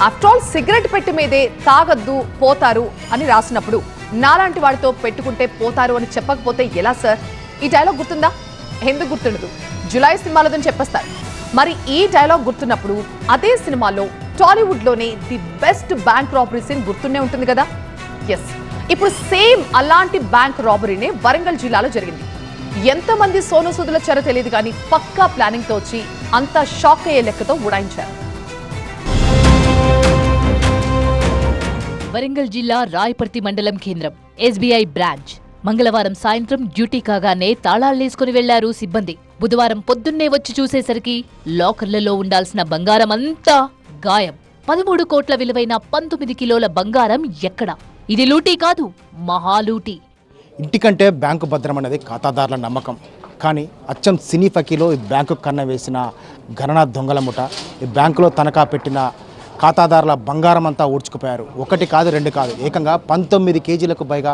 After all cigarette పెట్టి మీదే తాగద్దు పోతారు అని రాసినప్పుడు నాలాంటి వాడితో పెట్టుకుంటే పోతారు అని చెప్పకపోతే ఎలా సార్? ఈ డైలాగ్ గుర్తుందా? ఎందుకు గుర్తుండదు? జులై సినిమాలోదని చెప్పేస్తారు. మరి ఈ డైలాగ్ గుర్తున్నప్పుడు అదే సినిమాలో టాలీవుడ్ లోనే the best bank robbery scene గుర్తునే ఉంటుంది కదా. ఎస్, ఇప్పుడు సేమ్ అలాంటి బ్యాంక్ రాబరీనే వరంగల్ జిల్లాలో జరిగింది. ఎంతమంది సోను సూదుల చెర తెలియదు కానీ పక్కా ప్లానింగ్ తో వచ్చి అంతా షాక్ అయ్యే లెక్కతో ఉడాయించారు. వరంగల్ జిల్లా రాయపర్తి మండలం కేంద్రం ఎస్బీఐ బ్రాంచ్. మంగళవారం సాయంత్రం డ్యూటీ కాగానే తాళాలేసుకుని వెళ్లారు సిబ్బంది. బుధవారం పొద్దున్నే వచ్చి చూసేసరికి లాకర్లలో ఉండాల్సిన బంగారం అంతా గాయం. 13 కోట్ల విలువైన 19 కిలోల బంగారం ఎక్కడ? ఇది లూటీ కాదు, మహాలూటీ. ఇంటికంటే బ్యాంకు భద్రం అనేది ఖాతాదారుల నమ్మకం. కానీ అచ్చం సినీ ఫకీలో ఈ బ్యాంకు కన్న వేసిన గణన దొంగల ముఠ ఈ బ్యాంకులో తనఖా పెట్టిన ఖాతాదారుల బంగారం అంతా ఊడ్చుకుపోయారు. 1 కాదు 2 కాదు, ఏకంగా 19 కేజీలకు పైగా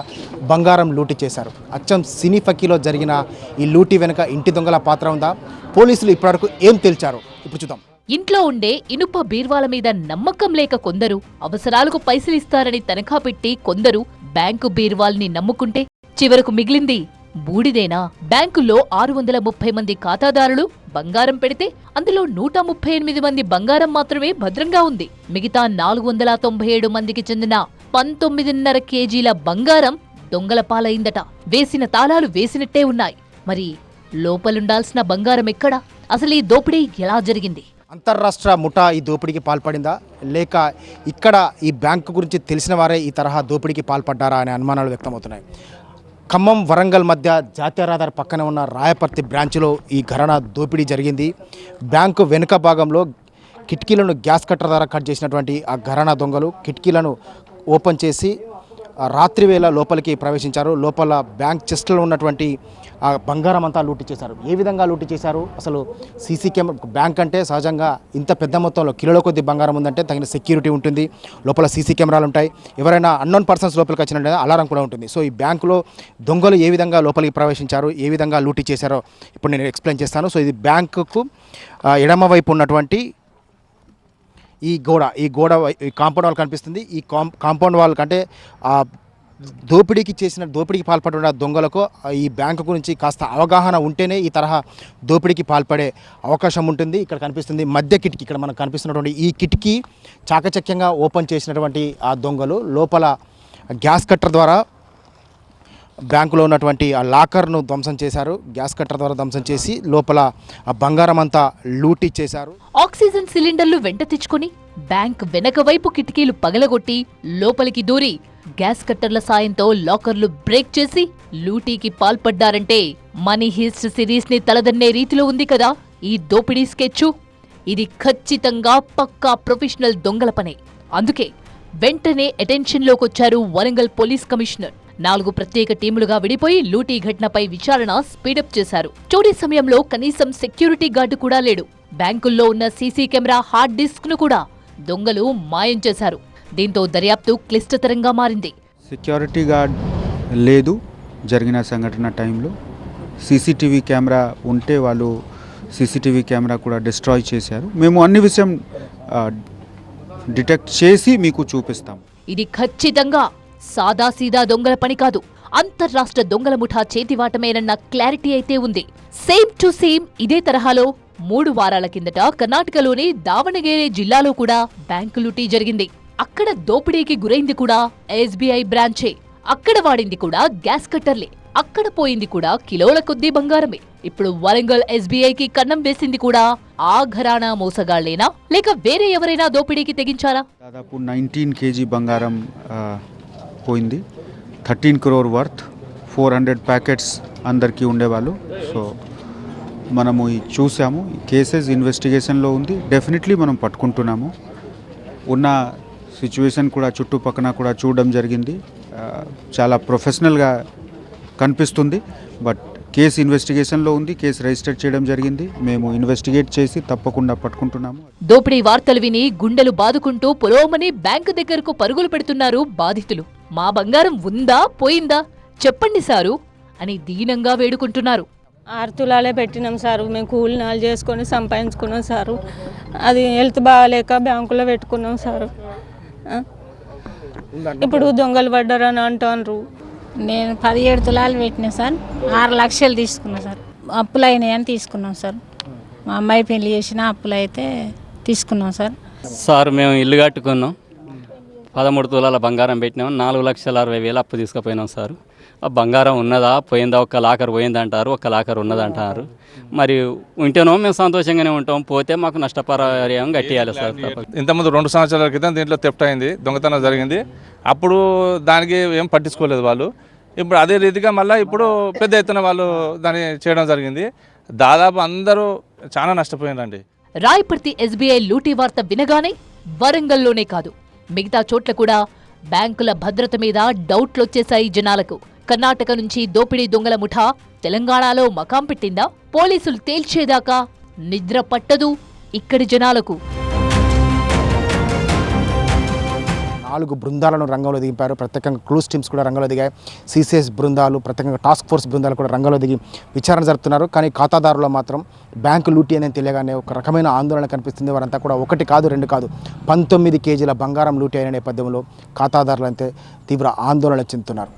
బంగారం లూటీ చేశారు. అచ్చం సినీ ఫకీలో జరిగిన ఈ లూటీ వెనుక ఇంటి దొంగల పాత్ర ఉందా? పోలీసులు ఇప్పటివరకు ఏం తేల్చారు ఇప్పుడు చూద్దాం. ఇంట్లో ఉండే ఇనుప బీర్వాల మీద నమ్మకం లేక కొందరు, అవసరాలకు పైసలిస్తారని తనఖా పెట్టి కొందరు బ్యాంకు బీర్వాల్ని నమ్ముకుంటే చివరకు మిగిలింది బూడిదేనా? బ్యాంకుల్లో 630 మంది ఖాతాదారులు బంగారం పెడితే అందులో 138 మంది బంగారం మాత్రమే భద్రంగా ఉంది. మిగతా 497 మందికి చెందిన 19.5 కేజీల బంగారం దొంగల పాలైందట. వేసిన తాళాలు వేసినట్టే ఉన్నాయి. మరి లోపలుండాల్సిన బంగారం ఎక్కడా? అసలు ఈ దోపిడీ ఎలా జరిగింది? అంతర్రాష్ట్ర ముఠా ఈ దోపిడీకి పాల్పడిందా, లేక ఇక్కడ ఈ బ్యాంకు గురించి తెలిసిన వారే ఈ తరహా దోపిడీకి పాల్పడ్డారా అనే అనుమానాలు వ్యక్తమవుతున్నాయి. ఖమ్మం వరంగల్ మధ్య జాతీయ రహదారి పక్కన ఉన్న రాయపర్తి బ్రాంచ్లో ఈ ఘరానా దోపిడీ జరిగింది. బ్యాంకు వెనుక భాగంలో కిటికీలను గ్యాస్ కట్టర్ ద్వారా కట్ చేసినటువంటి ఆ ఘరానా దొంగలు కిటికీలను ఓపెన్ చేసి రాత్రి వేళ లోపలికి ప్రవేశించారు. లోపల బ్యాంక్ చెస్ట్లో ఉన్నటువంటి ఆ బంగారం అంతా లూటీ చేశారు. ఏ విధంగా లూటీ చేశారు? అసలు సీసీ కెమెరా, బ్యాంక్ అంటే సహజంగా ఇంత పెద్ద మొత్తంలో కిలోల కొద్ది బంగారం ఉందంటే తగిన సెక్యూరిటీ ఉంటుంది, లోపల సీసీ కెమెరాలు ఉంటాయి, ఎవరైనా అన్నోన్ పర్సన్స్ లోపలికి వచ్చినట్టు అలారం కూడా ఉంటుంది. సో ఈ బ్యాంకులో దొంగలు ఏ విధంగా లోపలికి ప్రవేశించారు, ఏ విధంగా లూటీ చేశారో ఇప్పుడు నేను ఎక్స్ప్లెయిన్ చేస్తాను. సో ఇది బ్యాంకుకు ఎడమవైపు ఉన్నటువంటి ఈ గోడ ఈ కాంపౌండ్ వాల్ కనిపిస్తుంది. ఈ కాంపౌండ్ వాల్ కంటే దోపిడీకి పాల్పడిన దొంగలకు ఈ బ్యాంకు గురించి కాస్త అవగాహన ఉంటేనే ఈ తరహా దోపిడీకి పాల్పడే అవకాశం ఉంటుంది. ఇక్కడ కనిపిస్తుంది మధ్య కిటికీ, ఇక్కడ మనకు కనిపిస్తున్నటువంటి ఈ కిటికీ చాకచక్యంగా ఓపెన్ చేసినటువంటి ఆ దొంగలు లోపల గ్యాస్ కట్టర్ ద్వారా బ్యాంకులో ఉన్నటువంటి ఆ లాకర్ను ధ్వంసం చేశారు. గ్యాస్ కట్టర్ ద్వారా ధ్వంసం చేసి లోపల ఆ బంగారం అంతా లూటీ చేశారు. ఆక్సిజన్ సిలిండర్లు వెంట తెచ్చుకొని బ్యాంక్ వెనక వైపు కిటికీలు పగలగొట్టి లోపలికి దూరి గ్యాస్ కట్టర్ల సాయంతో లాకర్లు బ్రేక్ చేసి లూటీకి పాల్పడ్డారంటే మనీ హీస్ట్ సిరీస్ ని తలదన్నే రీతిలో ఉంది కదా ఈ దోపిడీ స్కెచ్. ఇది ఖచ్చితంగా పక్కా ప్రొఫెషనల్ దొంగల పనే. అందుకే వెంటనే అటెన్షన్లోకొచ్చారు వరంగల్ పోలీస్ కమిషనర్. 4 ప్రత్యేక టీములుగా విడిపోయి లూటీ ఘటనపై విచారణ స్పీడప్ చేశారు. చోరీ సమయంలో కనీసం సెక్యూరిటీ గార్డు కూడా లేడు. బ్యాంకుల్లో ఉన్న సీసీ కెమెరా హార్డ్ డిస్క్ ను కూడా దొంగలు మాయం చేశారు. దీంతో దర్యాప్తు క్లిష్టతరంగా మారింది. సెక్యూరిటీ గార్డ్ లేదు జరిగిన సంఘటన టైంలో. సీసీటీవీ కెమెరా ఉంటే వాళ్ళు సీసీటీవీ కెమెరా కూడా డిస్ట్రాయ్ చేశారు. మేము అన్ని విషయం డిటెక్ట్ చేసి మీకు చూపిస్తాం. ఇది ఖచ్చితంగా సాదాసీదా దొంగల పని కాదు, అంతర్రాష్ట్ర దొంగల ముఠా చేతివాటమేనన్న క్లారిటీ అయితే ఉంది. సేమ్ టు సేమ్ ఇదే తరహాలో 3 వారాల కిందట కర్ణాటకలోని దావణగేరే జిల్లాలో కూడా బ్యాంకు లూటీ జరిగింది. అక్కడ దోపిడీకి గురైంది కూడా ఎస్బీఐ బ్రాంచే. అక్కడ వాడింది కూడా గ్యాస్ కట్టర్లే. అక్కడ పోయింది కూడా కిలోల కొద్దీ బంగారమే. ఇప్పుడు వరంగల్ ఎస్బీఐకి కన్నం వేసింది కూడా ఆ ఘరానా మోసగాళ్లేనా, లేక వేరే ఎవరైనా దోపిడీకి తెగించారా? దాదాపు 19 కేజీ బంగారం పోయింది. 13 crore వర్త్, 400 ప్యాకెట్స్ అందరికీ ఉండేవాళ్ళు. సో మనము చూసాము. ఈ కేసెస్ ఇన్వెస్టిగేషన్లో ఉంది. డెఫినెట్లీ మనం పట్టుకుంటున్నాము. ఉన్న సిచ్యువేషన్ కూడా చుట్టుపక్కన కూడా చూడడం జరిగింది. చాలా ప్రొఫెషనల్గా కనిపిస్తుంది. బట్ కేసు ఇన్వెస్టిగేషన్లో ఉంది. కేసు రిజిస్టర్ చేయడం జరిగింది. మేము ఇన్వెస్టిగేట్ చేసి తప్పకుండా పట్టుకుంటున్నాము. దోపిడీ వార్తలు విని గుండెలు బాదుకుంటూ పొలోమని బ్యాంకు దగ్గరకు పరుగులు పెడుతున్నారు బాధితులు. మా బంగారం ఉందా పోయిందా చెప్పండి సారు అని దీనంగా వేడుకుంటున్నారు. 6 తులాలే పెట్టినాం సార్. మేము కూలినాలు చేసుకొని సంపాదించుకున్నాం సారు. అది హెల్త్ బాగాలేక బ్యాంకులో పెట్టుకున్నాం సారు. ఇప్పుడు దొంగలు పడ్డారని అంటారు. నేను 17 తులాలు పెట్టినా సార్. 6 లక్షలు తీసుకున్నా సార్. అప్పులు అయినాయని తీసుకున్నాం సార్. మా అమ్మాయి పెళ్లి చేసిన అప్పులు అయితే తీసుకున్నాం సార్. సార్ మేము ఇల్లు కట్టుకున్నాం, 13 తులాల బంగారం పెట్టినాం, 4,60,000 అప్పు తీసుకుపోయినాం సార్. ఆ బంగారం ఉన్నదా పోయిందా, ఒక్క లాకర్ పోయింది అంటారు, ఒక్క లాకర్ ఉన్నదంటారు. మరి ఉంటేనో మేము సంతోషంగానే ఉంటాం, పోతే మాకు నష్టపరిహారం కట్టియాలి సార్. ఇంతకుముందు 2 సంవత్సరాల క్రితం దీంట్లో థెఫ్ట్ అయింది, దొంగతనం జరిగింది. అప్పుడు దానికి ఏం పట్టించుకోలేదు వాళ్ళు. ఇప్పుడు అదే రీతిగా మళ్ళీ ఇప్పుడు పెద్ద ఎత్తున వాళ్ళు దాన్ని చేయడం జరిగింది. దాదాపు అందరూ చాలా నష్టపోయిందండి. రాయపర్తి ఎస్బీఐ లూటీ వార్త వినగానే వరంగల్లోనే కాదు మిగతా చోట్ల కూడా బ్యాంకుల భద్రత మీద డౌట్లొచ్చేశాయి జనాలకు. కర్ణాటక నుంచి దోపిడీ దొంగల ముఠా తెలంగాణలో మకాం పెట్టిందా? పోలీసులు తేల్చేదాకా నిద్ర పట్టదు ఇక్కడి జనాలకు. 4 బృందాలను రంగంలో దింపారు. ప్రత్యేకంగా క్లూస్ టీమ్స్ కూడా రంగంలో దిగాయి. సిసిఎస్ బృందాలు, ప్రత్యేకంగా టాస్క్ ఫోర్స్ బృందాలు కూడా రంగంలో దిగి విచారణ జరుపుతున్నారు. కానీ ఖాతాదారులు మాత్రం బ్యాంకు లూటీ అనేది తెలియగానే ఒక రకమైన ఆందోళన కనిపిస్తుంది. వారంతా కూడా 1 కాదు 2 కాదు 19 కేజీల బంగారం లూటీ అయిన నేపథ్యంలో ఖాతాదారులు అంతే తీవ్ర ఆందోళన చెందుతున్నారు.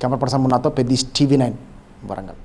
కెమెరా పర్సన్ మున్నాతో పెద్ద టీవీ 9 వరంగల్.